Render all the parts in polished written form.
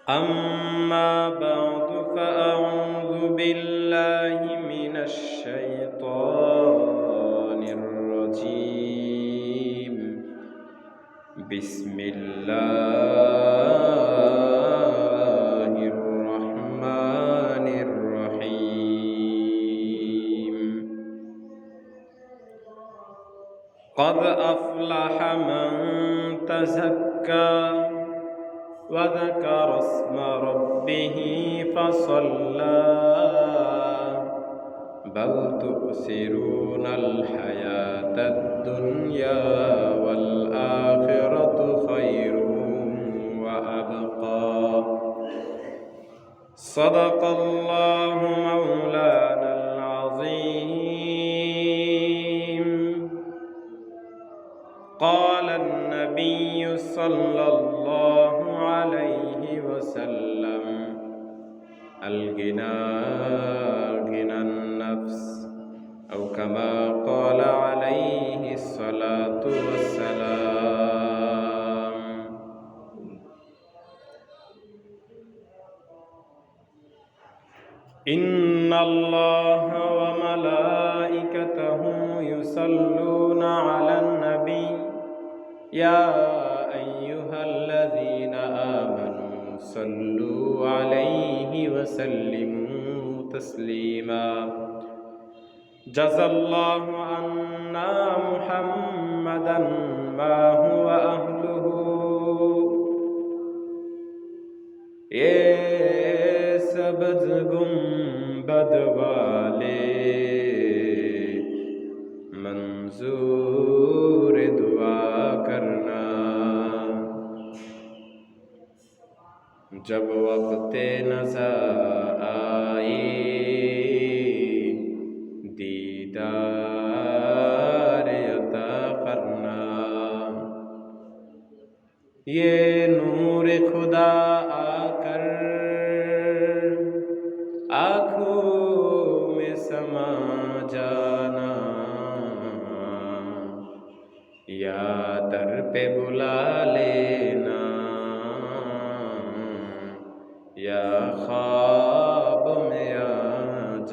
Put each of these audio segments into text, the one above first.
أما بعد فأعوذ بالله من الشيطان الرجيم. بسم الله الرحمن الرحيم. قد أفلح من تزكى وذكر اسم ربه فصلى بل تؤثرون الحياة الدنيا والآخرة خير وأبقى. صدق الله مولانا العظيم. قال النبي صلى الله عليه وسلم: الغنى غنى النفس، أو كما قال عليه الصلاة والسلام. إن الله وملائكته يصلون على النبي يا أيها الذين آمنوا صلوا عليه وسلموا تسليما. جزى الله عنا محمدا ما هو أهله. ये सबज गुंबद वाले मंजूर दुआ करना। जब वक्त नज़र आए दीदार अता करना। ये नूर खुदा आकर आँखों में समा जाना, या दर पे बुला लेना, या ख्वाब में आ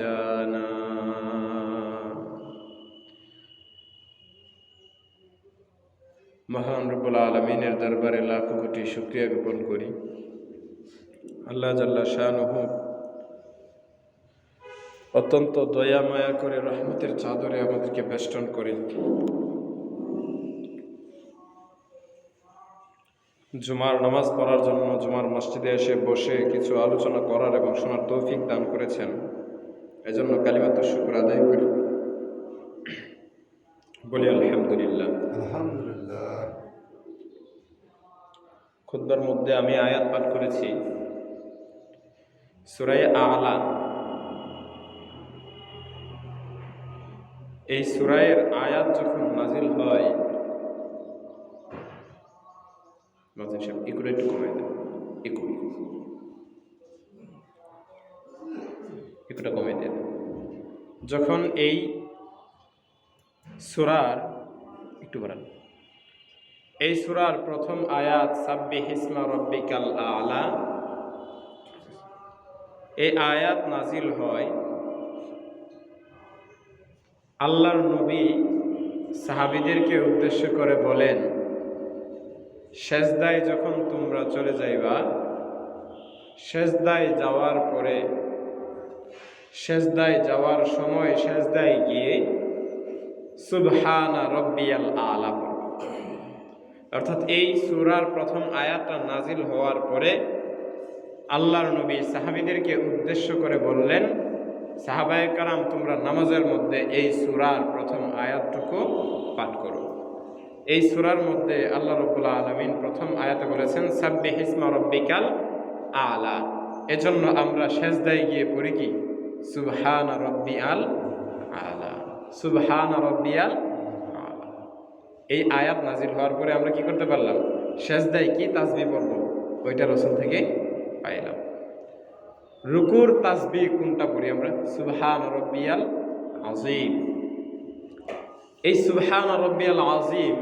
जाना। মহান রব্বুল আলামিনের দরবারে লাখো কোটি শুকরিয়া জ্ঞাপন করি। আল্লাহ জাল্লা শানুহু অত্যন্ত দয়া মায়া করে রহমতের চাদরে আমাদেরকে বেষ্টন করে জুমার নামাজ পড়ার জন্য জুমার মসজিদে এসে বসে কিছু আলোচনা করার এবং শোনার তৌফিক দান করেছেন। এজন্য কালিমাতুশ শুকর আদায় করি, বলি আলহামদুলিল্লাহ। আলহামদুলিল্লাহ। খুতবার মধ্যে আমি আয়াত পাঠ করেছি সূরা আলা। এই সূরায়ের আয়াত যখন নাজিল হয়, নাজিল সাহেব একটু কমাই দেন, একটুটা কমাই দেন। যখন এই সূরার একটু বাড়ান, এই সূরার প্রথম আয়াত সাব্বিহ ইসমা রাব্বিকাল আ'লা, এই আয়াত নাজিল হয়, আল্লাহর নবী সাহাবীদেরকে উদ্দেশ্য করে বলেন, সেজদায় যখন তোমরা চলে যাইবা, সেজদায় যাওয়ার পরে সেজদায় যাওয়ার সময় সেজদায় গিয়ে সুবহানা রাব্বিয়াল আ'লা পড়বে। অর্থাৎ এই সূরার প্রথম আয়াতটা নাজিল হওয়ার পরে আল্লাহর নবী সাহাবীদেরকে উদ্দেশ্য করে বললেন, সাহাবায়ে কারাম তোমরা নামাজের মধ্যে এই সূরার প্রথম আয়াতটুকু পাঠ করো। এই সূরার মধ্যে আল্লাহ রাব্বুল আলামিন প্রথম আয়াতে বলেছেন সাব্বিহ ইসমা রাব্বিকাল আ'লা। এজন্য আমরা সেজদায় গিয়ে পড়ি কি সুবহানা রাব্বিয়াল আ'লা, সুবহানা রাব্বিয়াল আ'লা। এই আয়াত নাজিল হওয়ার পরে আমরা কি করতে পারলাম, সেজদায় কি তাসবিহ পড়ব ওইটা রাসূল থেকে পাইলাম। রুকুর তাসবিহ কোনটা পড়ি আমরা, সুবহান রাব্বিয়াল আযীম। এই সুবহান রাব্বিয়াল আযীম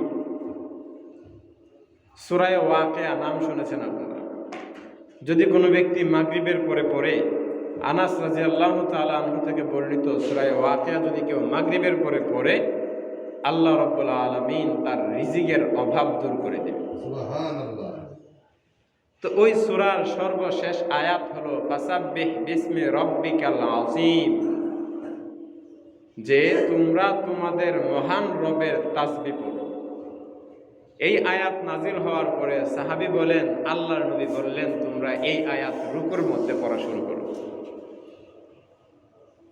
সূরা ওয়াকিয়া নাম শুনেছেন আপনারা? যদি কোনো ব্যক্তি মাগরিবের পরে পড়ে, আনাস রাদিয়াল্লাহু তাআলা আনহু থেকে বর্ণিত সূরা ওয়াকিয়া যদি কেউ মাগরিবের পরে পড়ে, আল্লাহ রাব্বুল আলামিন তার রিজিকের অভাব দূর করে দেবে। সুবহানাল্লাহ। তো ওই সূরার সর্বশেষ আয়াত হলো ফাসাব্বিহ বিসমি রাব্বিকাল আযীম, যে তোমরা তোমাদের মহান রবের তাসবিহ পড়ো। এই আয়াত নাজিল হওয়ার পরে সাহাবী বলেন, আল্লাহর নবী বললেন তোমরা এই আয়াত রুকুর মধ্যে পড়া শুরু করো।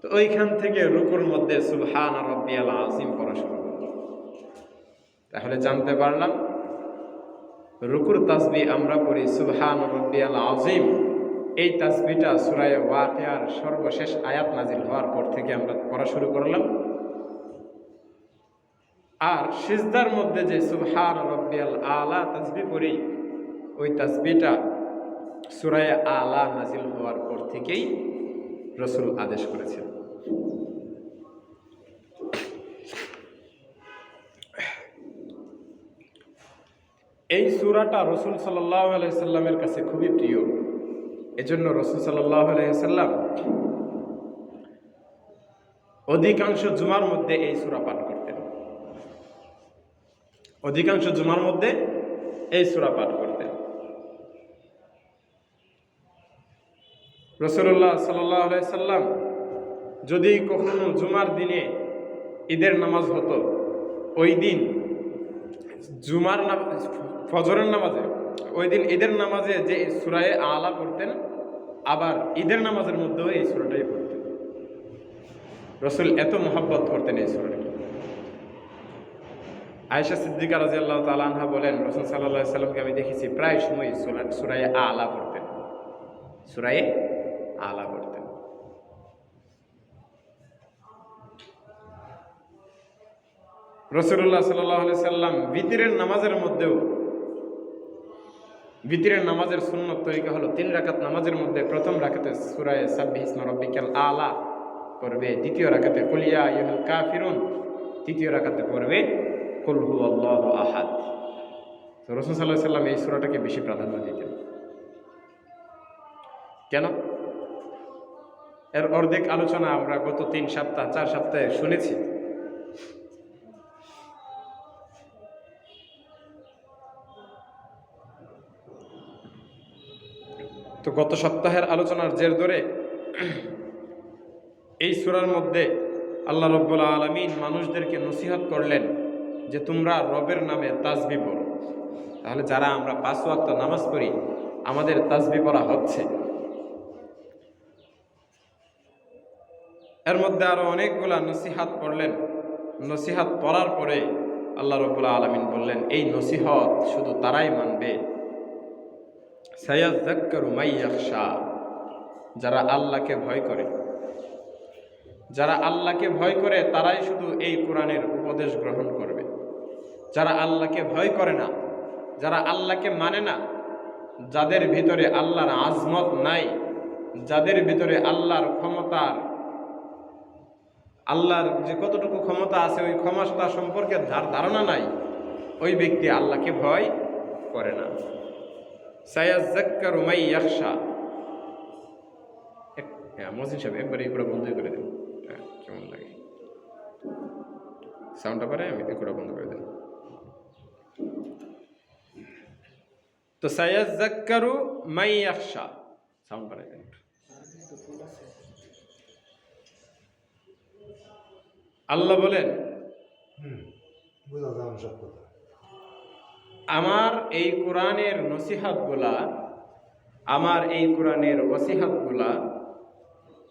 তো ওইখান থেকে রুকুর মধ্যে সুবহান রাব্বিয়াল আযীম পড়া শুরু করো। তাহলে জানতে পারলাম রুকুর তাসবিহ আমরা পড়ি সুবহান রাব্বিয়াল আযীম। এই তাসবিহটা সূরা ওয়াকিয়ার সর্বশেষ আয়াত নাজিল হওয়ার পর থেকে আমরা পড়া শুরু করলাম। আর সিজদার মধ্যে যে সুবহান রাব্বিয়াল আলা তাসবিহ পড়ি, ওই তাসবিহটা সূরা আলা নাজিল হওয়ার পর থেকেই রাসূল আদেশ করেছেন। এই সূরাটা রাসূল সাল্লাল্লাহু আলাইহি সাল্লামের কাছে খুবই প্রিয়। এজন্য রাসূল সাল্লাল্লাহু আলাইহি সাল্লাম অধিকাংশ জুমার মধ্যে এই সূরা পাঠ করতেন। অধিকাংশ জুমার মধ্যে এই সূরা পাঠ করতেন। রাসূলুল্লাহ সাল্লাল্লাহু আলাইহি সাল্লাম যদি কখনো জুমার দিনে ঈদের নামাজ হতো, ওই দিন জুমার ফজরের নামাজে, ওই দিন ঈদের নামাজে যে সূরা আলা পড়তেন, আবার ঈদের নামাজের মধ্যেও এই সূরাটাই পড়তেন। রাসূল এত মহব্বত করতেন এই সূরাটাকে। আয়েশা সিদ্দিকা রাদিয়াল্লাহু তাআলা আনহা বলেন, রাসূল সাল্লাল্লাহু আলাইহি সাল্লামকে আমি দেখেছি প্রায় সময় সূরা আলা পড়তেন, সূরা আলা পড়তেন। রাসূলুল্লাহ সাল্লাল্লাহু আলাইহি সাল্লাম বিতরের নামাজের মধ্যেও, বিতরের নামাজের সুন্নত তরিকা হলো 3 রাকাত নামাজের মধ্যে প্রথম রাকাতে সূরা সাব্বিহ ইসমা রাব্বিকাল আলা পড়বে, দ্বিতীয় রাকাতে কুল ইয়া আইয়ুহাল কাফিরুন, তৃতীয় রাকাতে পড়বে কুল হুয়াল্লাহু আহাদ। তো রাসূল সাল্লাল্লাহু আলাইহি সাল্লাম এই সূরাটাকে বেশি প্রাধান্য দিতেন। কেন? এর অর্ধেক আলোচনা আমরা গত 3 সপ্তাহ 4 সপ্তাহে শুনেছি। তো গত সপ্তাহের আলোচনার জের ধরে এই সূরার মধ্যে আল্লাহ রাব্বুল আলামিন মানুষদেরকে নসিহত করলেন যে তোমরা রবের নামে তাসবিহ পড়ো। তাহলে যারা আমরা 5 ওয়াক্ত নামাজ পড়ি, আমাদের তাসবিহ পড়া হচ্ছে। এর মধ্যে আরো অনেকগুলা নসিহত পড়লেন। নসিহত পড়ার পরে আল্লাহ রাব্বুল আলামিন বললেন, এই নসিহত শুধু তারাই মানবে সায়াযাক্কারু মান ইয়াখশা, যারা আল্লাহকে ভয় করে। যারা আল্লাহকে ভয় করে তারাই শুধু এই কোরআনের উপদেশ গ্রহণ করবে। যারা আল্লাহকে ভয় করে না, যারা আল্লাহকে মানে না, যাদের ভিতরে আল্লাহর আজমত নাই, যাদের ভিতরে আল্লাহর ক্ষমতার, আল্লাহর যে কতটুকু ক্ষমতা আছে ওই ক্ষমতা সম্পর্কে যার ধারণা নাই, ওই ব্যক্তি আল্লাহকে ভয় করে না। সায়াযাক্কারু মান ইয়াখশা। মজিদ সাহেব একবার এগুলো বন্ধ করে দেন, কেমন লাগে সাউন্ডটা পারে, আমি এগুলো বন্ধ করে দেন। তো সায়াযাক্কারু মান ইয়াখশা, সাউন্ড পারে দেন। আল্লাহ বলেন, আমার এই কোরআনের নসিহতগুলা, আমার এই কোরআনের ওসিহতগুলা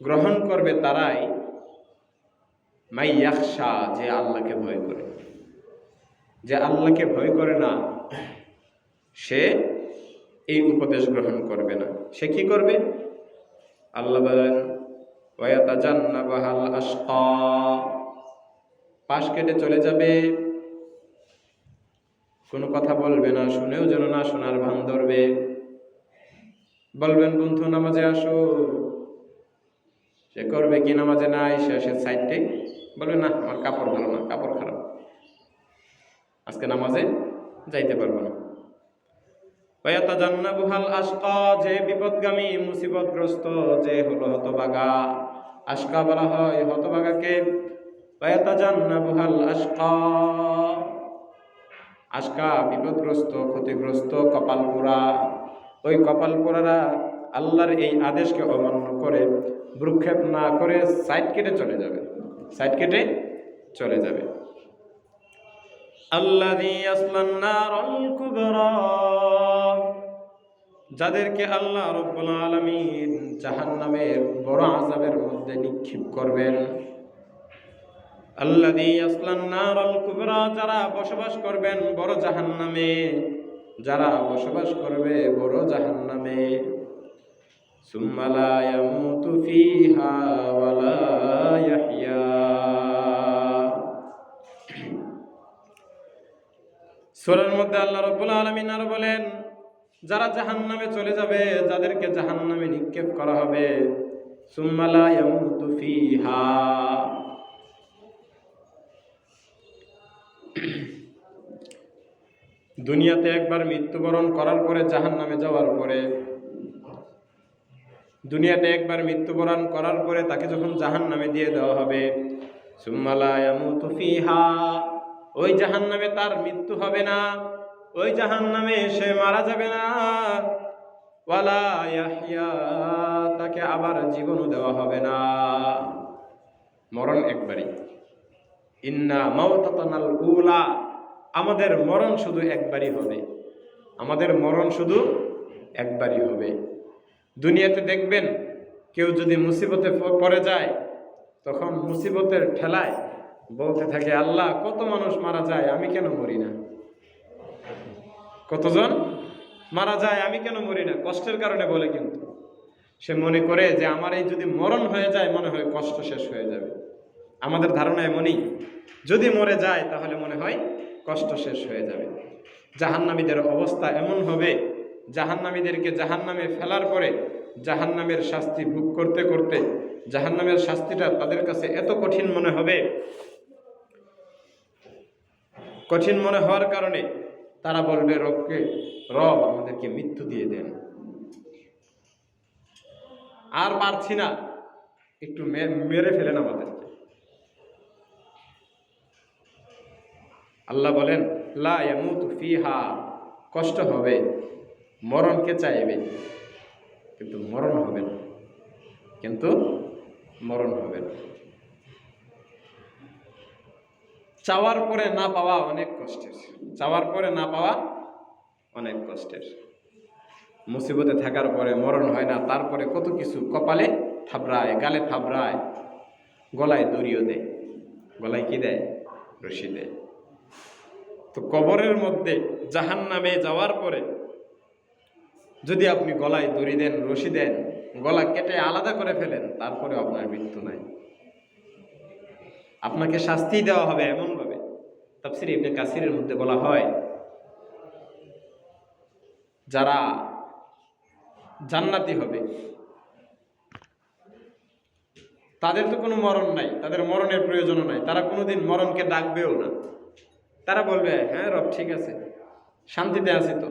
গ্রহণ করবে তারাই মাই ইয়াখশা, যে আল্লাহকে ভয় করে। যে আল্লাহকে ভয় করে না, সে এই উপদেশ গ্রহণ করবে না। সে কি করবে? আল্লাহ বলেন, ওয়ায়াতাজান্নাবাহাল আশকা, পাশ কেটে চলে যাবে, কোনো কথা বলবে না, শুনেও যেন না শোনার ভান ধরবে। বলবেন বন্ধু নামাজে আসো, সে করবে কি নামাজে নাই, সে আসে সাইডে বলবে না আমার কাপড় ভালো না, কাপড় খারাপ, আজকে নামাজে যাইতে পারবো না। ওয়ায়াতাজান্নাবুহাল আশকা, যে বিপদগামী মুসিবতগ্রস্ত, যে হলো হতভাগা। আশকা বলা হয় হতভাগাকে। ওয়ায়াতাজান্নাবুহাল আশকা, আশকা বিপদগ্রস্ত, ক্ষতিগ্রস্ত, কপাল পোড়া। ওই কপাল পোড়ারা আল্লাহর এই আদেশকে অমান্য করে, ভ্রুক্ষেপ না করে সাইড কেটে চলে যাবে, সাইড কেটে চলে যাবে। আল্লাযী ইয়াসলান নারাল কুবরা, যাদেরকে আল্লাহ রাব্বুল আলামিন জাহান্নামের বড় আযাবের মধ্যে নিক্ষেপ করবেন। আল্লাযী ইয়াসলান নারাল কুবরা, যারা বসবাস করবেন বড় জাহান্নামে, যারা বসবাস করবে বড় জাহান্নামে। সুম্মা লা ইয়ামুতু ফিহা ওয়া লা ইয়াহইয়া, সূরার মধ্যে আল্লাহ রাব্বুল আলামিন আর বলেন, যারা জাহান্নামে চলে যাবে, যাদেরকে জাহান্নামে নিক্ষেপ করা হবে, সুম্মা লা ইয়ামুতু ফিহা, দুনিয়াতে একবার মৃত্যুবরণ করার পরে, জাহান্নামে যাওয়ার পরে, দুনিয়াতে একবার মৃত্যুবরণ করার পরে তাকে যখন জাহান্নামে দিয়ে দেওয়া হবে, সুম্মা লা ইয়ামুতু ফিহা, ওই জাহান্নামে তার মৃত্যু হবে না, ওই জাহান্নামে সে মারা যাবে না। ওয়ালা ইয়াহইয়া, তাকে আবার জীবনও দেওয়া হবে না। মরণ একবারই। ইন্না মাউতাতানাল উলা, আমাদের মরণ শুধু একবারই হবে, আমাদের মরণ শুধু একবারই হবে। দুনিয়াতে দেখবেন কেউ যদি মুসিবতে পড়ে যায়, তখন মুসিবতের ঠেলায় বলতে থাকে, আল্লাহ কত মানুষ মারা যায়, আমি কেন মরি না, কতজন মারা যায়, আমি কেন মরি না, কষ্টের কারণে বলে। কিন্তু সে মনে করে যে আমার এই যদি মরণ হয়ে যায়, মনে হয় কষ্ট শেষ হয়ে যাবে। আমাদের ধারণা এমনই, যদি মরে যায় তাহলে মনে হয় কষ্ট শেষ হয়ে যাবে। জাহান্নামীদের অবস্থা এমন হবে, জাহান্নামীদেরকে জাহান্নামে ফেলার পরে জাহান্নামের শাস্তি ভোগ করতে করতে জাহান্নামের শাস্তিটা তাদের কাছে এত কঠিন মনে হবে, কঠিন মনে হওয়ার কারণে তারা বলবে রবকে, রব আমাদেরকে মৃত্যু দিয়ে দেন, আর পারছি না, একটু মেরে ফেলেন আমাদেরকে। আল্লাহ বলেন, লা ইয়ামুতু ফিহা, কষ্ট হবে, মরণকে চাইবে কিন্তু মরণ হবে না, কিন্তু মরণ হবে না। চাওয়ার পরে না পাওয়া অনেক কষ্টের, চাওয়ার পরে না পাওয়া অনেক কষ্টের। মুসিবতে থাকার পরে মরণ হয় না, তারপরে কত কিছু কপালে থাবড়ায়, গালে থাবড়ায়, গলায় দড়িও দেয়। গলায় কি দেয়? রশি দেয়। তো কবরের মধ্যে জাহান্নামে যাওয়ার পরে যদি আপনি গলায় দড়ি দেন, রশি দেন, গলা কেটে আলাদা করে ফেলেন, তারপরে আপনার মৃত্যু নাই, আপনাকে শাস্তি দেওয়া হবে এমন ভাবে। তাফসীর ইবনে কাসিরের মধ্যে বলা হয়, যারা জান্নাতি হবে তাদের তো কোনো মরণ নাই, তাদের মরণের প্রয়োজনও নাই, তারা কোনোদিন মরণকে ডাকবেও না। তারা বলবে, হ্যাঁ রব ঠিক আছে, শান্তিতে আছি তো।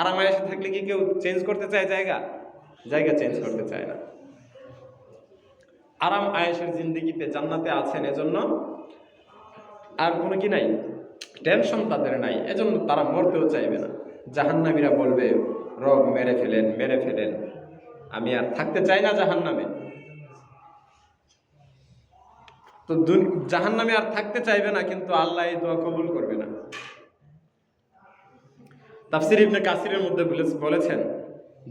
আরামে এসে থাকলে কি কেউ চেঞ্জ করতে চায় জায়গা? জায়গা চেঞ্জ করতে চায় না। আরাম আয়েশের জিন্দেগিতে জান্নাতে আছেন, এজন্য আর কোনো কি নাই, টেনশন তাদের নাই, এজন্য তারা মরতেও চাইবে না। জাহান্নামীরা বলবে, রব মেরে ফেলেন, মেরে ফেলেন, আমি আর থাকতে চাই না জাহান্নামে। তো জাহান্নামে আর থাকতে চাইবে না, কিন্তু আল্লাহ এই দোয়া কবুল করবে না। তাফসীর ইবনে কাসিরের মধ্যে বলেছেন,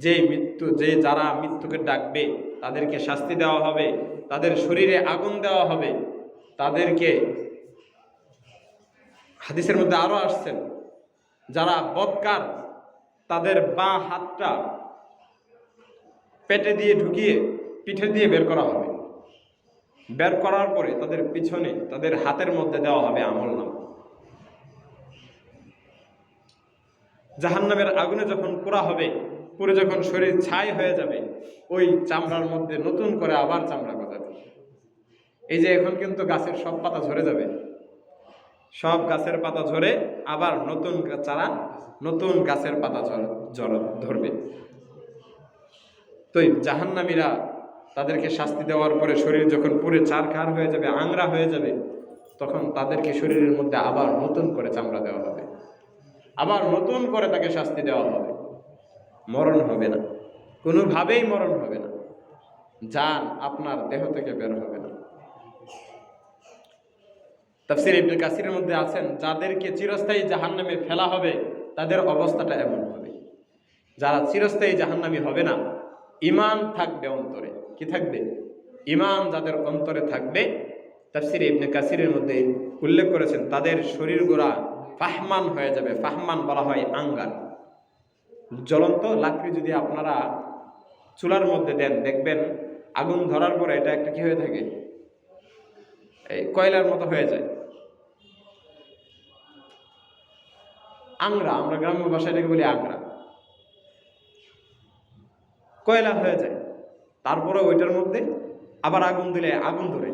যে যারা মৃত্যুকে ডাকবে তাদেরকে শাস্তি দেওয়া হবে, তাদের শরীরে আগুন দেওয়া হবে, তাদেরকে, হাদিসের মধ্যে আরো আসছেন, যারা বদকার তাদের বাঁ হাতটা পেটে দিয়ে ঢুকিয়ে পিঠে দিয়ে বের করা হবে। বের করার পরে তাদের পিছনে, তাদের হাতের মধ্যে দেওয়া হবে আমলনামা। জাহান্নামের আগুনে যখন পোড়া হবে, পুরো যখন শরীর ছাই হয়ে যাবে, ওই চামড়ার মধ্যে নতুন করে আবার চামড়া গজাবে। এই যে এখন কিন্তু গাছের সব পাতা ঝরে যাবে, সব গাছের পাতা ঝরে আবার নতুন চারা নতুন গাছের পাতা ধরবে। তো জাহান্নামীরা তাদেরকে শাস্তি দেওয়ার পরে শরীর যখন পুরে চারখার হয়ে যাবে, আংরা হয়ে যাবে, তখন তাদেরকে শরীরের মধ্যে আবার নতুন করে চামড়া দেওয়া হবে, আবার নতুন করে তাকে শাস্তি দেওয়া হবে। মরণ হবে না, কোনোভাবেই মরণ হবে না, জান আপনার দেহ থেকে বের হবে না। তাফসীর ইবনে কাসিরের মধ্যে আছেন, যাদেরকে চিরস্থায়ী জাহান্নামে ফেলা হবে তাদের অবস্থাটা এমন হবে। যারা চিরস্থায়ী জাহান্নামী হবে না, ঈমান থাকবে অন্তরে। কি থাকবে? ঈমান যাদের অন্তরে থাকবে, তাফসীর ইবনে কাসিরের মধ্যে উল্লেখ করেছেন, তাদের শরীর গোড়া ফাহমান হয়ে যাবে। ফাহমান বলা হয় আঙ্গার। জ্বলন্ত লাকড়ি যদি আপনারা চুলার মধ্যে দেন, দেখবেন আগুন ধরার পরে এটা একটা কি হয়ে থাকে, এই কয়লার মতো হয়ে যায়, আংরা। আমরা গ্রাম্য ভাষায় এটাকে বলি আংরা, কয়লা হয়ে যায়। তারপরে ওইটার মধ্যে আবার আগুন দিলে আগুন ধরে।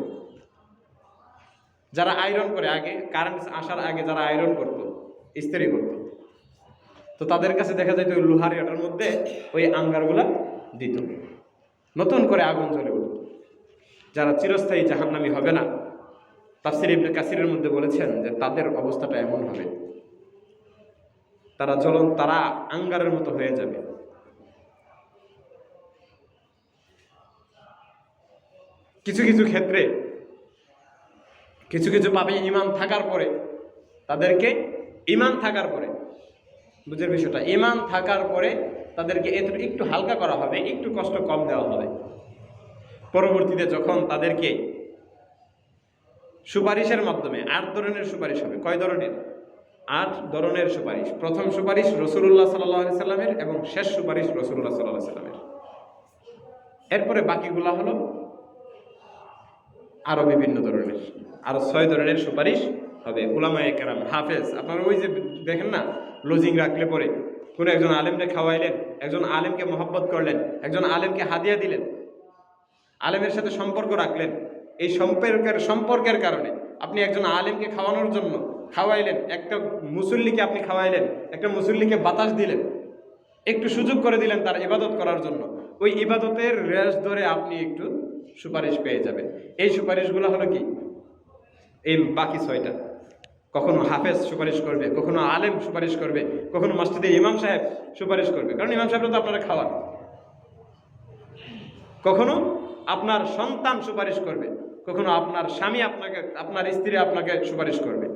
যারা আয়রন করে, আগে কারেন্ট আসার আগে যারা আয়রন করতো, ইস্ত্রি করতো, তো তাদের কাছে দেখা যায় ওই লোহার এটার মধ্যে ওই আঙ্গারগুলা দিত, নতুন করে আগুন জ্বলে উঠত। যারা চিরস্থায়ী জাহান্নামী হবে না, তাফসীর ইবনে কাসিরের মধ্যে বলেছেন যে তাদের অবস্থাটা এমন হবে, তারা আঙ্গারের মতো হয়ে যাবে। কিছু কিছু ক্ষেত্রে কিছু কিছু পাবে ঈমান থাকার পরে, তাদেরকে ঈমান থাকার পরে, বুঝের বিষয়টা, ঈমান থাকার পরে তাদেরকে একটু হালকা করা হবে, একটু কষ্ট কম দেওয়া হবে। পরবর্তীতে যখন তাদেরকে সুপারিশের মাধ্যমে 8 ধরনের সুপারিশ হবে। কয় ধরনের? 8 ধরনের সুপারিশ। প্রথম সুপারিশ রাসূলুল্লাহ সাল্লাল্লাহু আলাইহি সাল্লামের এবং শেষ সুপারিশ রাসূলুল্লাহ সাল্লাল্লাহু আলাইহি সাল্লামের। এরপরে বাকিগুলা হলো আরো বিভিন্ন ধরনের, আরো 6 ধরনের সুপারিশ হবে। উলামায়ে কেরাম, হাফেজ, আপনারা ওই যে দেখেন না, লজিং রাখলে পরে কোনো একজন আলেমকে খাওয়াইলেন, একজন আলেমকে মহব্বত করলেন, একজন আলেমকে হাদিয়া দিলেন, আলেমের সাথে সম্পর্ক রাখলেন। এই সম্পর্কের কারণে আপনি একজন আলেমকে খাওয়ানোর জন্য খাওয়াইলেন, একটা মুসল্লিকে আপনি খাওয়াইলেন, একটা মুসল্লিকে বাতাস দিলেন, একটু সুযোগ করে দিলেন তার ইবাদত করার জন্য। ওই ইবাদতের রেশ ধরে আপনি একটু সুপারিশ পেয়ে যাবেন। এই সুপারিশগুলো হলো কি? এই বাকি 6টা। কখনো হাফেজ সুপারিশ করবে, কখনো আলেম সুপারিশ করবে, কখনো মসজিদের ইমাম সাহেব সুপারিশ করবে, কারণ ইমাম সাহেবরা তো আপনারা খাওয়ান। কখনো আপনার সন্তান সুপারিশ করবে, কখনো আপনার স্বামী আপনাকে, আপনার স্ত্রী আপনাকে সুপারিশ করবে,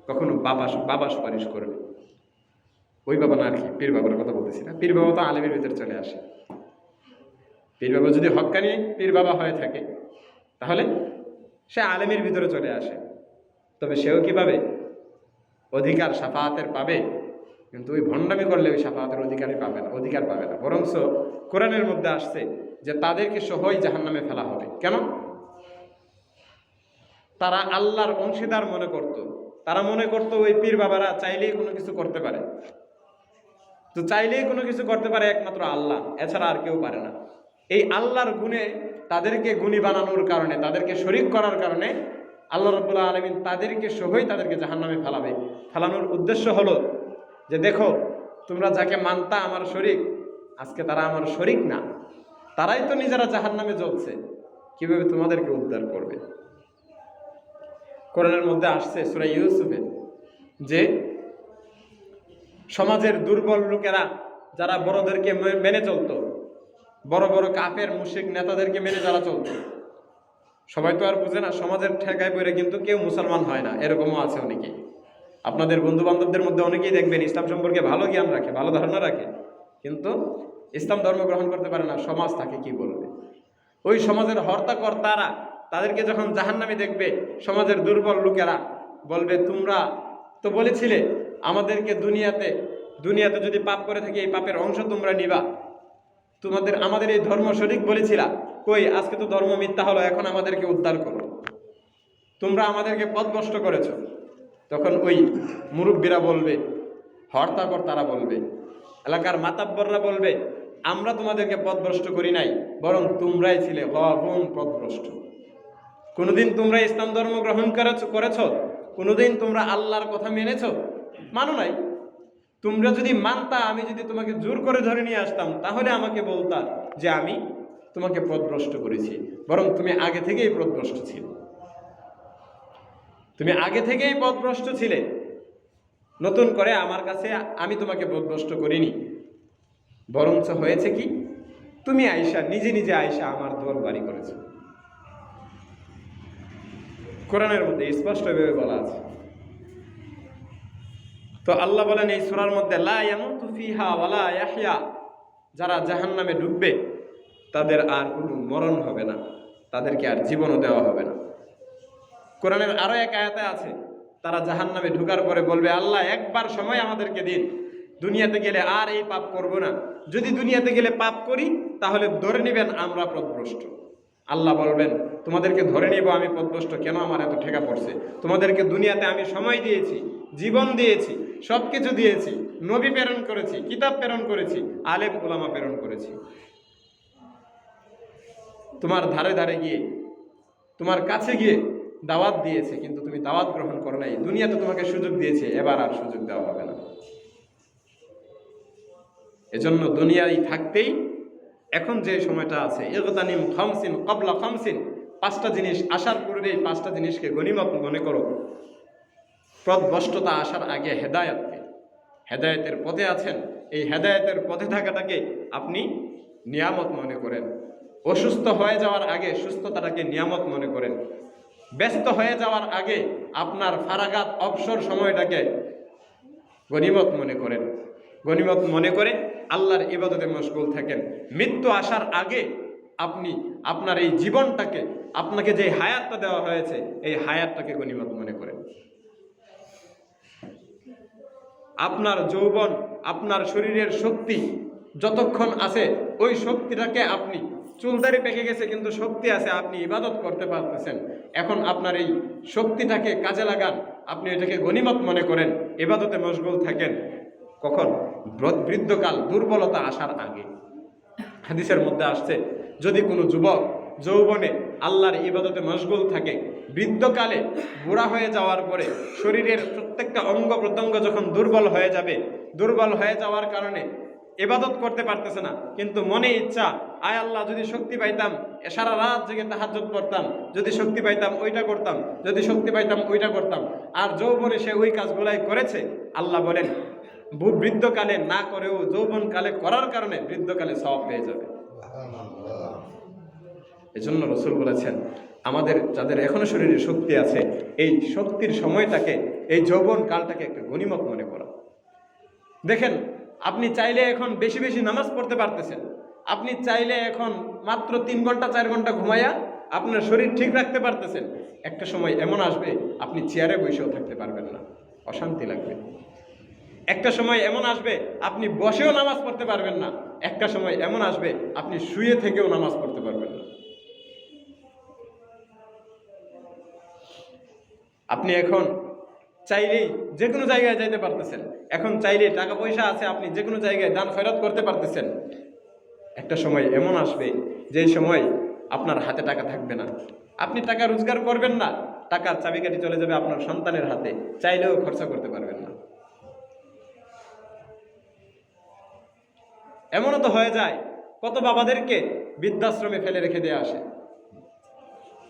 কখনো বাবা সুপারিশ করবে। ওই বাবা না, আর কি, পীর বাবার কথা বলতেছি না। পীর বাবা তো আলেমের ভিতরে চলে আসে। পীর বাবা যদি হক্কানি পীর বাবা হয়ে থাকে, তাহলে সে আলেমের ভিতরে চলে আসে। তবে সেও কি পাবে? অধিকার শাফাআতের পাবে, কিন্তু ওই ভণ্ডামি করলে ওই শাফাআতের অধিকার পাবে না। বরঞ্চ কোরআনের মধ্যে আসছে যে তাদেরকে সহই জাহান্নামে ফেলা হবে। কেন? তারা আল্লাহর অংশীদার মনে করত। তারা মনে করত ওই পীর বাবারা চাইলেই কোনো কিছু করতে পারে। তো চাইলেই কোনো কিছু করতে পারে একমাত্র আল্লাহ, এছাড়া আর কেউ পারে না। এই আল্লাহর গুণে তাদেরকে গুণী বানানোর কারণে, তাদেরকে শরীক করার কারণে আল্লাহ রাব্বুল আলামিন তাদেরকে সহই তাদেরকে জাহান্নামে ফেলাবে। ফেলানোর উদ্দেশ্য হলো যে দেখো, তোমরা যাকে মানতা আমার শরীক, আজকে তারা আমার শরীক না, তারাই তো নিজেরা জাহান্নামে জ্বলছে, কিভাবে তোমাদেরকে উদ্ধার করবে? কোরআনের মধ্যে আসছে সূরা ইউসুফে যে সমাজের দুর্বল লোকেরা যারা বড়দেরকে মেনে চলতো, বড় বড় কাফের মুশরিক নেতাদেরকে মেনে যারা চলতো, সবাই তো আর বুঝে না, সমাজের ঠেকায় পড়ে কিন্তু কেউ মুসলমান হয় না, এরকমও আছে অনেকেই। আপনাদের বন্ধু বান্ধবদের মধ্যে অনেকেই দেখবেন ইসলাম সম্পর্কে ভালো জ্ঞান রাখে, ভালো ধারণা রাখে, কিন্তু ইসলাম ধর্ম গ্রহণ করতে পারে না। সমাজ তাকে কি বলবে? ওই সমাজের হর্তাকর্তারা তাদেরকে যখন জাহান্নামে দেখবে, সমাজের দুর্বল লোকেরা বলবে, তোমরা তো বলেছিলে আমাদেরকে দুনিয়াতে যদি পাপ করে থাকি এই পাপের অংশ তোমরা নিবা, আমাদের এই ধর্ম সঠিক বলেছিলা, কই আজকে তো ধর্ম মিথ্যা হলো, এখন আমাদেরকে উদ্ধার করো, তোমরা আমাদেরকে পথভ্রষ্ট করেছো। তখন ওই মুরব্বীরা বলবে, হর্তাকর্তারা বলবে, এলাকার মাতাব্বররা বলবে, আমরা তোমাদেরকে পথভ্রষ্ট করি নাই, বরং তোমরাই ছিলে পথভ্রষ্ট। কোনোদিন তোমরা ইসলাম ধর্ম গ্রহণ করেছ, কোনোদিন তোমরা আল্লাহর কথা মেনেছো? মানো নাই। তোমরা যদি মানতা, আমি যদি তোমাকে জোর করে ধরে নিয়ে আসতাম, তাহলে আমাকে বলতা যে আমি তোমাকে পথভ্রষ্ট করেছি। বরং তুমি আগে থেকেই পথভ্রষ্ট ছিলে, তুমি আগে থেকেই পথভ্রষ্ট ছিলে। নতুন করে আমার কাছে আমি তোমাকে পথভ্রষ্ট করিনি, বরঞ্চ হয়েছে কি, তুমি আয়েশা নিজে নিজে আয়েশা আমার দোর বাড়ি করেছো। কোরআনের মধ্যে স্পষ্টভাবে বলা আছে। তো আল্লাহ বলেন এই সূরার মধ্যে, লা ইয়ামুতু ফিহা ওয়ালা ইয়াহইয়া, যারা জাহান্নামে ডুববে তাদের আর কোনো মরণ হবে না, তাদেরকে আর জীবনও দেওয়া হবে না। কোরআনের আরো এক আয়াতে আছে, তারা জাহান্নামে ঢোকার পরে বলবে, আল্লাহ একবার সময় আমাদেরকে দিন, দুনিয়াতে গেলে আর এই পাপ করব না। যদি দুনিয়াতে গেলে পাপ করি তাহলে ধরে নেবেন আমরা পথভ্রষ্ট। আল্লাহ বলবেন, তোমাদেরকে ধরে নিব আমি পথভ্রষ্ট কেন, আমার এত ঠেকা পড়ছে? তোমাদেরকে দুনিয়াতে আমি সময় দিয়েছি, জীবন দিয়েছি, সব কিছু দিয়েছি, নবী প্রেরণ করেছি, কিতাব প্রেরণ করেছি, আলেম উলামা প্রেরণ করেছি, তোমার ধারে ধারে গিয়ে, তোমার কাছে গিয়ে দাওয়াত দিয়েছে, কিন্তু তুমি দাওয়াত গ্রহণ করো নাই। দুনিয়াতে তোমাকে সুযোগ দিয়েছে, এবার আর সুযোগ দেওয়া হবে না। এজন্য দুনিয়ায় থাকতেই এখন যে সময়টা আছে, ইগতানিম খামসিন ক্বাবলা খামসিন, 5টা জিনিস আসার পূর্বেই 5টা জিনিসকে গনিমত মনে করো। পথভ্রষ্টতা আসার আগে হেদায়েতকে, হেদায়েতের পথে আছেন, এই হেদায়েতের পথে থাকাটাকে আপনি নিয়ামত মনে করেন। অসুস্থ হয়ে যাওয়ার আগে সুস্থতাটাকে নিয়ামত মনে করেন। ব্যস্ত হয়ে যাওয়ার আগে আপনার ফারাগাত অবসর সময়টাকে গনিমত মনে করেন। গনিমত মনে করে আল্লাহর ইবাদতে মশগুল থাকেন। মৃত্যু আসার আগে আপনি আপনার এই জীবনটাকে, আপনাকে যে হায়াতটা দেওয়া হয়েছে, এই হায়াতটাকে গনিমত মনে করেন। আপনার যৌবন, আপনার শরীরের শক্তি যতক্ষণ আছে, ওই শক্তিটাকে আপনি, চুলদারি পেকে গেছে কিন্তু শক্তি আছে, আপনি ইবাদত করতে পারতেছেন, এখন আপনার এই শক্তিটাকে কাজে লাগান, আপনি এটাকে গনিমত মনে করেন, ইবাদতে মশগুল থাকেন। কখন? বৃদ্ধকাল, দুর্বলতা আসার আগে। হাদিসের মধ্যে আসছে, যদি কোনো যুবক যৌবনে আল্লাহর ইবাদতে মশগুল থাকে, বৃদ্ধকালে বুড়া হয়ে যাওয়ার পরে শরীরের প্রত্যেকটা অঙ্গ প্রত্যঙ্গ যখন দুর্বল হয়ে যাবে, দুর্বল হয়ে যাওয়ার কারণে ইবাদত করতে পারতেছে না, কিন্তু মনে ইচ্ছা, আয় আল্লাহ যদি শক্তি পাইতাম সারা রাত জেগে তাহাজ্জুদ পড়তাম, যদি শক্তি পাইতাম ওইটা করতাম, যদি শক্তি পাইতাম ওইটা করতাম, আর যৌবনে সে ওই কাজগুলাই করেছে। আল্লাহ বলেন, বৃদ্ধকালে না করেও যৌবনকালে করার কারণে বৃদ্ধকালে সওয়াব পেয়ে যাবে। এজন্য রাসূল বলেছেন, আমাদের যাদের এখনো শরীরে শক্তি আছে, এই শক্তির সময়টাকে, এই যৌবন কালটাকে একটা গনিমত মনে করা। দেখেন, আপনি চাইলে এখন বেশি বেশি নামাজ পড়তে পারতেছেন, আপনি চাইলে এখন মাত্র 3 ঘন্টা 4 ঘন্টা ঘুমাইয়া আপনার শরীর ঠিক রাখতে পারতেছেন। একটা সময় এমন আসবে আপনি চেয়ারে বসেও থাকতে পারবেন না, অশান্তি লাগবে। একটা সময় এমন আসবে আপনি বসেও নামাজ পড়তে পারবেন না, একটা সময় এমন আসবে আপনি শুয়ে থেকেও নামাজ পড়তে পারবেন না। আপনি এখন চাইলেই যে কোনো জায়গায় যাইতে পারতেছেন, এখন চাইলেই টাকা পয়সা আছে, আপনি যে কোনো জায়গায় দান খয়রাত করতে পারতেছেন। একটা সময় এমন আসবে যে সময় আপনার হাতে টাকা থাকবে না, আপনি টাকা রোজগার করবেন না, টাকার চাবিকাঠি চলে যাবে আপনার সন্তানের হাতে, চাইলেও খরচা করতে পারবেন না। এমনও তো হয়ে যায়, কত বাবাদেরকে বৃদ্ধাশ্রমে ফেলে রেখে দেওয়া আসে।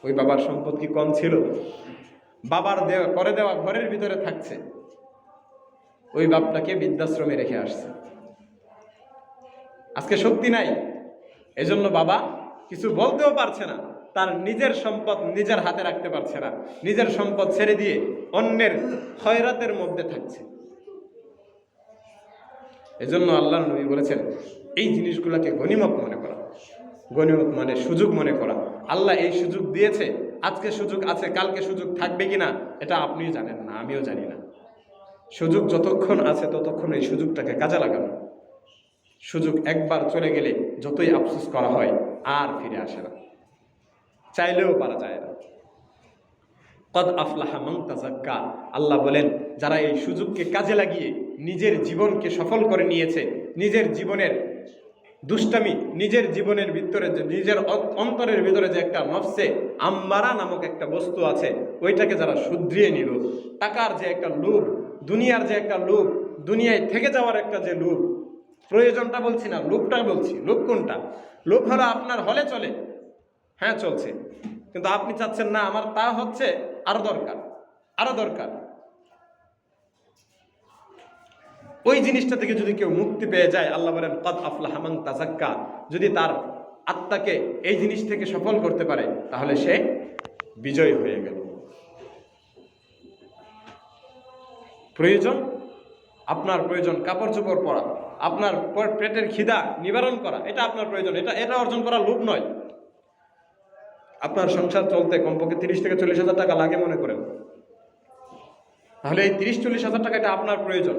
ওই বাবার সম্পদ কি কম ছিল? বাবার করে দেওয়া ঘরের ভিতরে থাকছে, ওই বাপটাকে বৃদ্ধাশ্রমে রেখে আসছে। আজকে শক্তি নাই, এজন্য বাবা কিছু বলতেও পারছে না, তার নিজের সম্পদ নিজের হাতে রাখতে পারছে না, নিজের সম্পদ ছেড়ে দিয়ে অন্যের খয়রাতের মধ্যে থাকছে। এজন্য আল্লাহর নবী বলেছেন, এই জিনিসগুলোকে গনিমত মনে করা। গনিমত মানে সুযোগ মনে করা। আল্লাহ এই সুযোগ দিয়েছে, আজকে সুযোগ আছে, কালকে সুযোগ থাকবে কিনা এটা আপনিও জানেন না, আমিও জানি না। সুযোগ যতক্ষণ আছে ততক্ষণ এই সুযোগটাকে কাজে লাগানো। সুযোগ একবার চলে গেলে যতই আফসোস করা হয় আর ফিরে আসে না, চাইলেও পারা যায় না। কদ আফলাহা মান তাযাক্কা, আল্লাহ বলেন, যারা এই সুযোগকে কাজে লাগিয়ে নিজের জীবনকে সফল করে নিয়েছে, নিজের জীবনের দুষ্টামি, নিজের জীবনের ভিতরে যে নিজের অন্তরের ভিতরে যে একটা নফসে আম্মারা নামক একটা বস্তু আছে, ওইটাকে যারা শুধরিয়ে নিল, টাকার যে একটা লোভ, দুনিয়ার যে একটা লোভ, দুনিয়ায় থেকে যাওয়ার একটা যে লোভ, প্রয়োজনটা বলছি না, লোভটা বলছি। লোভ কোনটা? লোভ হলো আপনার হলে চলে, হ্যাঁ চলছে, কিন্তু আপনি চাচ্ছেন না আমার তা হচ্ছে, আরো দরকার, আরো দরকার। ওই জিনিসটা থেকে যদি কেউ মুক্তি পেয়ে যায়, আল্লাহ বলেন কদ আফলাহা মান তাযাক্কা, যদি তার আত্মাকে এই জিনিস থেকে সফল করতে পারে তাহলে সে বিজয় হয়ে গেল। প্রয়োজন, আপনার প্রয়োজন কাপড় চোপড় পরা, আপনার পেটের খিদা নিবারণ করা, এটা আপনার প্রয়োজন, এটা অর্জন করা লোভ নয়। আপনার সংসার চলতে কমপক্ষে 30 থেকে 40 হাজার টাকা লাগে মনে করেন, তাহলে এই 30-40 হাজার টাকা এটা আপনার প্রয়োজন।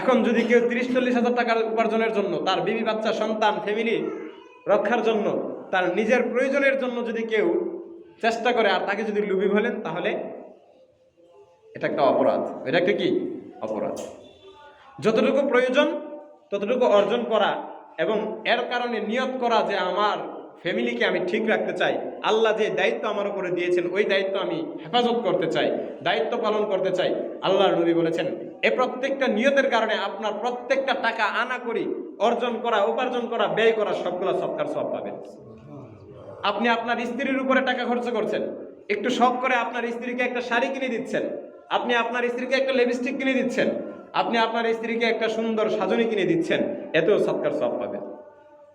এখন যদি কেউ 30-40 হাজার টাকার উপার্জনের জন্য, তার বিবি বাচ্চা সন্তান ফ্যামিলি রক্ষার জন্য, তার নিজের প্রয়োজনের জন্য যদি কেউ চেষ্টা করে আর তাকে যদি লোভী বলেন, তাহলে এটা একটা অপরাধ। এটা একটা কি অপরাধ? যতটুকু প্রয়োজন ততটুকু অর্জন করা এবং এর কারণে নিয়ত করা যে আমার ফ্যামিলিকে আমি ঠিক রাখতে চাই, আল্লাহ যে দায়িত্ব আমার উপরে দিয়েছেন ওই দায়িত্ব আমি হেফাজত করতে চাই, দায়িত্ব পালন করতে চাই। আল্লাহর নবী বলেছেন এই প্রত্যেকটা নিয়তের কারণে আপনার প্রত্যেকটা টাকা আনা করি, অর্জন করা, উপার্জন করা, ব্যয় করা, সবগুলো সবকার সব পাবেন। আপনি আপনার স্ত্রীর উপরে টাকা খরচ করছেন, একটু শখ করে আপনার স্ত্রীকে একটা শাড়ি কিনে দিচ্ছেন, আপনি আপনার স্ত্রীকে একটা লিপস্টিক কিনে দিচ্ছেন, আপনি আপনার স্ত্রীকে একটা সুন্দর সাজনি কিনে দিচ্ছেন, এতেও সৎকার সব পাবেন।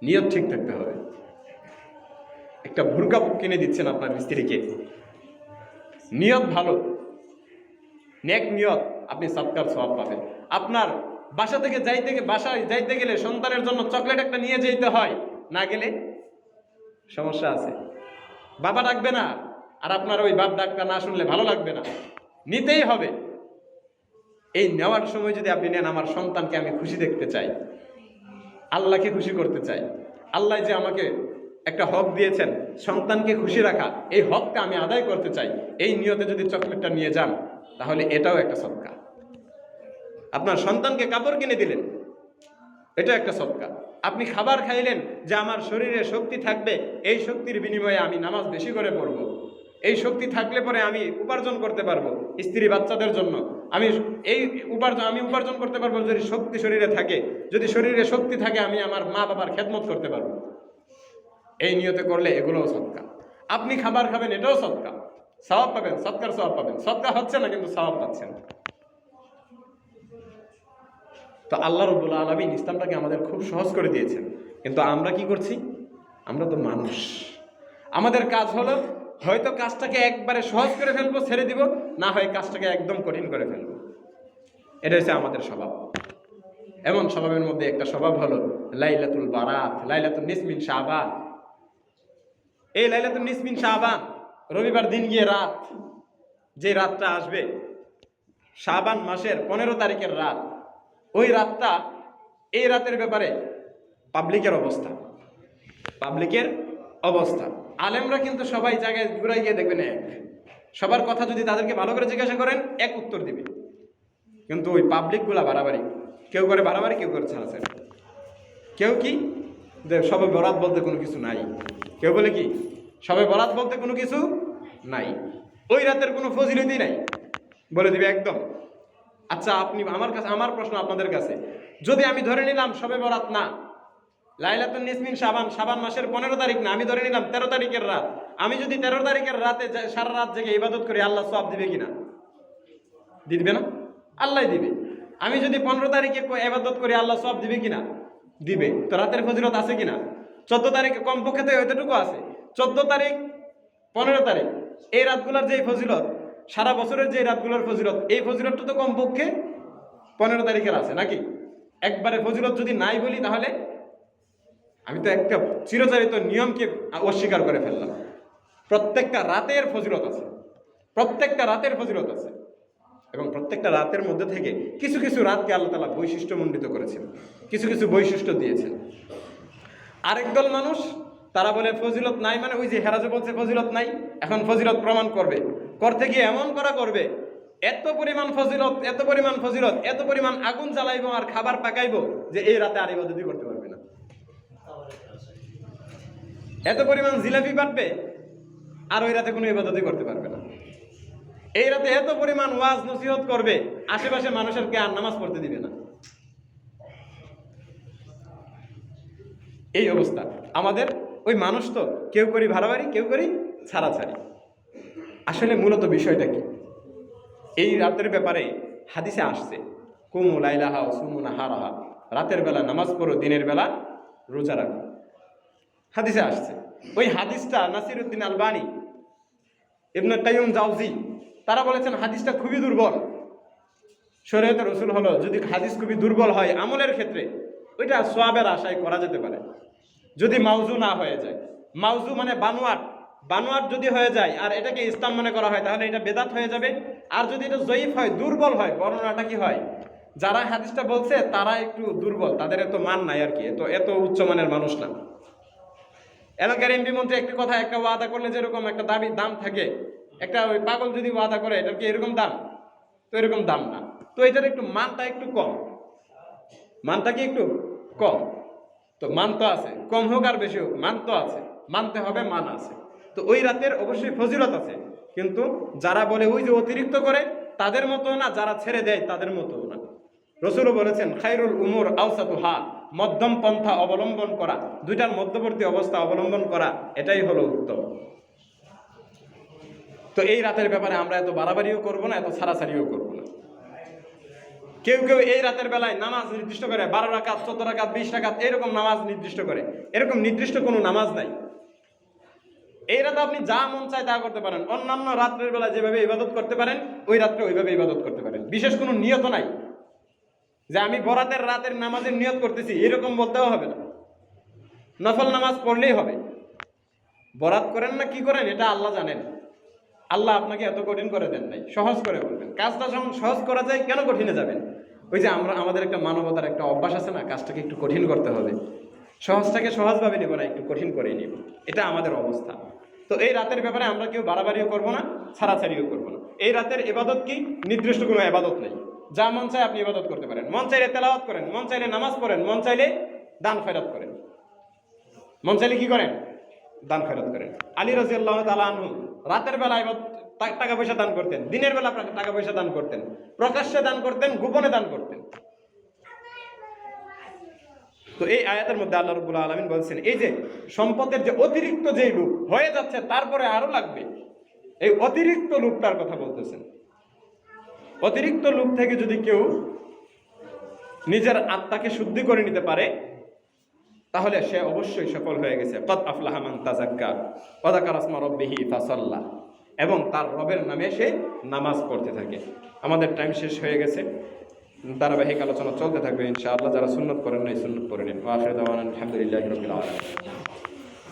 নিয়ত ঠিক থাকতে হবে। একটা বুরকা কিনে দিচ্ছেন আপনার স্ত্রীকে, নিয়ত ভালো, নেক নিয়ত, আপনি সৎকার সওয়াব পাবেন। আপনার বাসা থেকে বাসায় যাইতে গেলে সন্তানের জন্য চকলেট একটা নিয়ে যেতে হয়, না গেলে সমস্যা আছে, বাবা ডাকবে না, আর আপনার ওই বাপ ডাকটা না শুনলে ভালো লাগবে না, নিতেই হবে। এই নেওয়ার সময় যদি আপনি নেন, আমার সন্তানকে আমি খুশি দেখতে চাই, আল্লাহকে খুশি করতে চাই, আল্লাহ যে আমাকে একটা হক দিয়েছেন সন্তানকে খুশি রাখা, এই হকটা আমি আদায় করতে চাই, এই নিয়তে যদি চকলেটটা নিয়ে যান তাহলে এটাও একটা সদকা। আপনার সন্তানকে কাপড় কিনে দিলেন, এটা একটা সদকা। আপনি খাবার খাইলেন যে আমার শরীরে শক্তি থাকবে, এই শক্তির বিনিময়ে আমি নামাজ বেশি করে পড়ব, এই শক্তি থাকলে পরে আমি উপার্জন করতে পারবো স্ত্রী বাচ্চাদের জন্য, আমি উপার্জন করতে পারবো যদি শক্তি শরীরে থাকে, যদি শরীরে শক্তি থাকে আমি আমার মা বাবার খেদমত করতে পারবো। এই নিয়তে করলে এগুলোও সদকা। আপনি খাবার খাবেন, এটাও সদকা, সওয়াব পাবেন, সদকার সওয়াব পাবেন। সদকা হচ্ছে না কিন্তু সওয়াব পাচ্ছেন। তো আল্লাহ রাব্বুল আলামিন ইসলামটাকে আমাদের খুব সহজ করে দিয়েছেন, কিন্তু আমরা কি করছি? আমরা তো মানুষ, আমাদের কাজ হলো হয়তো কাজটাকে একবারে সহজ করে ফেলবো, ছেড়ে দিব, না হয় কাজটাকে একদম কঠিন করে ফেলবো। এটা হচ্ছে আমাদের স্বভাব। এমন স্বভাবের মধ্যে একটা স্বভাব হলো লাইলাতুল বারাত, লাইলাতুল নিসমিন শাবান। এই লাইলাতুল নিসমিন শাবান, রবিবার দিন গিয়ে রাত, যে রাতটা আসবে শাবান মাসের 15 তারিখের রাত, ওই রাতটা, এই রাতের ব্যাপারে পাবলিকের অবস্থা, আলেমরা কিন্তু সবাই জায়গায় ঘুরাই গিয়ে দেখবেন এক, সবার কথা যদি তাদেরকে ভালো করে জিজ্ঞাসা করেন এক উত্তর দিবে, কিন্তু ওই পাবলিকগুলা বাড়াবাড়ি, কেউ করে বাড়াবাড়ি, কেউ করে ছাড়াছাড়ি, কেউ কি সবে বরাত বলতে কোনো কিছু নাই, কেউ বলে কি সবে বরাত বলতে কোনো কিছু নাই, ওই রাতের কোনো ফজিলতই নাই, বলে দিবে একদম। আচ্ছা, আপনি আমার প্রশ্ন আপনাদের কাছে, যদি আমি ধরে নিলাম সবে বরাত না, লাইলাতুন নিসমিন শাবান মাসের 15 তারিখ না, আমি ধরে নিলাম 13 তারিখের রাত, আমি যদি 13 তারিখের রাতে সারা রাত জেগে ইবাদত করি, আল্লাহ সওয়াব দিবে কিনা? দিবে না? আল্লাহ দিবে। আমি যদি 15 তারিখে ইবাদত করি, আল্লাহ সওয়াব দিবে কিনা? দিবে। তো রাতের ফজিলত আছে কিনা? 14 তারিখে কমপক্ষে তো এতটুকু আছে। 14 তারিখ 15 তারিখ এই রাতগুলোর যে ফজিলত, সারা বছরের যে রাতগুলোর ফজিলত, এই ফজিলতটা তো কমপক্ষে 15 তারিখের আছে নাকি? একবারে ফজিলত যদি নাই বলি তাহলে আমি তো একটা চিরচারিত নিয়মকে অস্বীকার করে ফেললাম। প্রত্যেকটা রাতের ফজিলত আছে, প্রত্যেকটা রাতের ফজিলত আছে, এবং প্রত্যেকটা রাতের মধ্যে থেকে কিছু কিছু রাতকে আল্লাহ তাআলা বৈশিষ্ট্যমণ্ডিত করেছেন, কিছু কিছু বৈশিষ্ট্য দিয়েছেন। আরেক দল মানুষ তারা বলে ফজিলত নাই, মানে ওই যে হেরাজে বলছে ফজিলত নাই, এখন ফজিলত প্রমাণ করবে, করতে গিয়ে এমন করবে এত পরিমাণ ফজিলত, এত পরিমাণ ফজিলত, এত পরিমাণ আগুন জ্বালাইবো আর খাবার পাকাইবো যে এই রাতে আর ইবাদতই করতে পারবে না। এত পরিমাণ জিলাপি বাটবে আর ওই রাতে কোনো ইবাদতই করতে পারবে না। এই রাতে এত পরিমাণ ওয়াজ নসিহত করবে, আশেপাশে মানুষের কে আর নামাজ পড়তে দিবে না। এই অবস্থা আমাদের। ওই মানুষ তো কেউ করি ভাড়াবাড়ি, কেউ করি ছাড়াছাড়ি। আসলে মূলত বিষয়টা কি? এই রাতের ব্যাপারে হাদিসে আসছে, কুমু লাইলাহা ও সুমু নাহারাহা, রাতের বেলা নামাজ পড়ো, দিনের বেলা রোজা রাখো। হাদিসে আসছে। ওই হাদিসটা নাসিরউদ্দিন আলবানী, ইবনে কাইয়ুম জাওজি তারা বলেছেন হাদিসটা খুবই দুর্বল। শরীয়তের রসুল হলো, যদি হাদিস খুবই দুর্বল হয় আমলের ক্ষেত্রে ওইটা সোয়াবের আশায় করা যেতে পারে, যদি মাউজু না হয়ে যায়। মাউজু মানে বানোয়াট, বানোয়াট যদি হয়ে যায় আর এটাকে ইসলাম মনে করা হয় তাহলে এটা বেদাত হয়ে যাবে। আর যদি এটা জয়ীফ হয়, দুর্বল হয়, বর্ণনাটা কি হয়, যারা হাদিসটা বলছে তারা একটু দুর্বল, তাদের এত মান নাই আর কি, এত উচ্চমানের মানুষ না। এলাকার এমপি মন্ত্রী একটা কথা, একটা ওয়াদা করলে যেরকম একটা দাম থাকে, একটা ওই পাগল যদি ওয়াদা করে এটার কি এরকম দাম, তো এরকম দাম না। তো এটার একটু মানটা একটু কম, মানটা কি একটু কম। তো মান তো আছে, কম হোক আর বেশি হোক মান তো আছে, মানতে হবে, মান আছে। তো ওই রাতের অবশ্যই ফজিলত আছে, কিন্তু যারা বলে ওই যে অতিরিক্ত করে তাদের মতো না, যারা ছেড়ে দেয় তাদের মতো না। রসুলও বলেছেন খায়রুল উমুর আওসাতুহা, মধ্যম পন্থা অবলম্বন করা, দুইটার মধ্যবর্তী অবস্থা অবলম্বন করা, এটাই হলো উত্তম। তো এই রাতের ব্যাপারে আমরা এত বাড়াবাড়িও করবো না, এত ছাড়াছাড়িও করবো না। কেউ কেউ এই রাতের বেলায় নামাজ নির্দিষ্ট করে 12 রাকাত, 14 রাকাত, 20 রাকাত এরকম নামাজ নির্দিষ্ট করে। এরকম নির্দিষ্ট কোনো নামাজ নাই। এই রাতে আপনি যা মন চায় তা করতে পারেন। অন্যান্য রাত্রের বেলা যেভাবে ইবাদত করতে পারেন ওই রাত্রে ওইভাবে ইবাদত করতে পারেন। বিশেষ কোনো নিয়ত নাই যে আমি বরাতের রাতের নামাজের নিয়ত করতেছি, এরকম বলতেও হবে না। নফল নামাজ পড়লেই হবে। বরাত করেন না কি করেন এটা আল্লাহ জানেন। আল্লাহ আপনাকে এত কঠিন করে দেন নাই, সহজ করে বলবেন। কাজটা যখন সহজ করা যায় কেন কঠিনে যাবেন? ওই যে আমাদের একটা মানবতার একটা অভ্যাস আছে না, কাজটাকে একটু কঠিন করতে হবে। সহজটাকে সহজভাবে নিব না, একটু কঠিন করেই নিব, এটা আমাদের অবস্থা। তো এই রাতের ব্যাপারে আমরা কেউ বাড়াবাড়িও করবো না, ছাড়াছাড়িও করবো না। এই রাতের ইবাদত কি? নির্দিষ্ট কোনো ইবাদত নেই। যা মন চায় আপনি ইবাদত করতে পারেন। মন চাইলে তেলাওয়াত করেন, মন চাইলে নামাজ পড়েন, মন চাইলে দান খয়রাত করেন, মন চাইলে কি করেন? দান খয়রাত করেন। আলী রাদিয়াল্লাহু তাআলা আনহু রাতের বেলা টাকা পয়সা দান করতেন, দিনের বেলা টাকা পয়সা দান করতেন, প্রকাশ্যে দান করতেন, গোপনে দান করতেন। তো এই আয়াতের মধ্যে আল্লাহ রাব্বুল আলামিন বলছেন এই যে সম্পদের যে অতিরিক্ত যে লোভ হয়ে যাচ্ছে তারপরে আরো লাগবে, এই অতিরিক্ত লোভটার কথা বলতেছেন। অতিরিক্ত লোভ থেকে যদি কেউ নিজের আত্মাকে শুদ্ধি করে নিতে পারে তাহলে সে অবশ্যই সফল হয়ে গেছে। কদ আফলাহা মান তাযাক্কা ওয়া যাকারা ইসমা রাব্বিহি ফাসাল্লা, এবং তার রবের নামে সে নামাজ পড়তে থাকে। আমাদের টাইম শেষ হয়ে গেছে, ধারাবাহিক আলোচনা চলতে থাকবে ইনশাআল্লাহ। যারা সুন্নত করেন নাই সুন্নত করে নিন। ওয়া আখিরু দাওয়ানা আলহামদুলিল্লাহি রাব্বিল আলামিন।